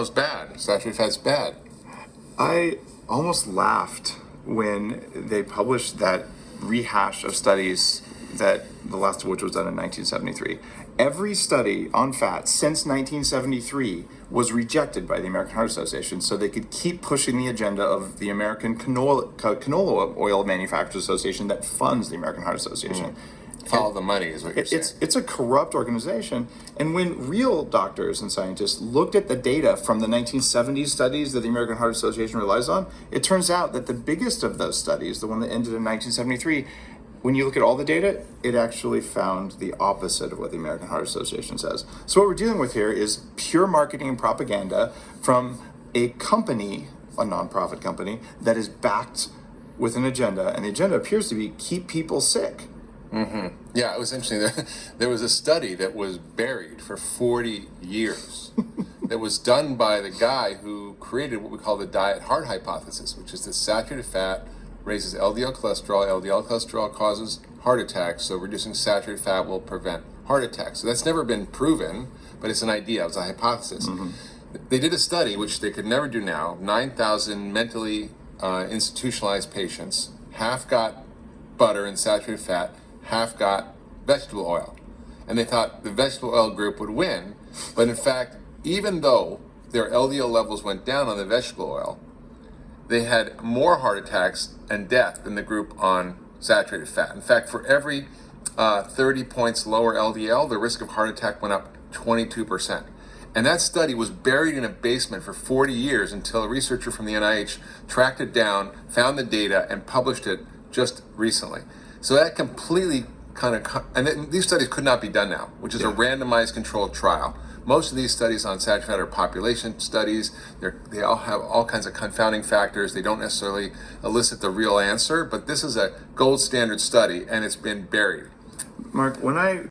It's bad. Saturated fat's bad. I almost laughed when they published that rehash of studies that the last of which was done in 1973. Every study on fat since 1973 was rejected by the American Heart Association so they could keep pushing the agenda of the American Canola Oil Manufacturers Association that funds the American Heart Association. Follow the money is what you're saying. It's a corrupt organization. And when real doctors and scientists looked at the data from the 1970s studies that the American Heart Association relies on, it turns out that the biggest of those studies, the one that ended in 1973, when you look at all the data, it actually found the opposite of what the American Heart Association says. So what we're dealing with here is pure marketing and propaganda from a company, a nonprofit company, that is backed with an agenda, and the agenda appears to be keep people sick. Yeah, it was interesting. There was a study that was buried for 40 years that was done by the guy who created what we call the diet heart hypothesis, which is that saturated fat raises LDL cholesterol. LDL cholesterol causes heart attacks, so reducing saturated fat will prevent heart attacks. So that's never been proven, but it's an idea. It was a hypothesis. They did a study, which they could never do now, 9,000 mentally institutionalized patients. Half got butter and saturated fat, half got vegetable oil. And they thought the vegetable oil group would win, but in fact, even though their LDL levels went down on the vegetable oil, they had more heart attacks and death than the group on saturated fat. In fact, for every 30 points lower LDL, the risk of heart attack went up 22%. And that study was buried in a basement for 40 years until a researcher from the NIH tracked it down, found the data, and published it just recently. So that completely these studies could not be done now, which is a randomized controlled trial. Most of these studies on saturated fat are population studies. They all have all kinds of confounding factors. They don't necessarily elicit the real answer, but this is a gold standard study, and it's been buried. Mark, when I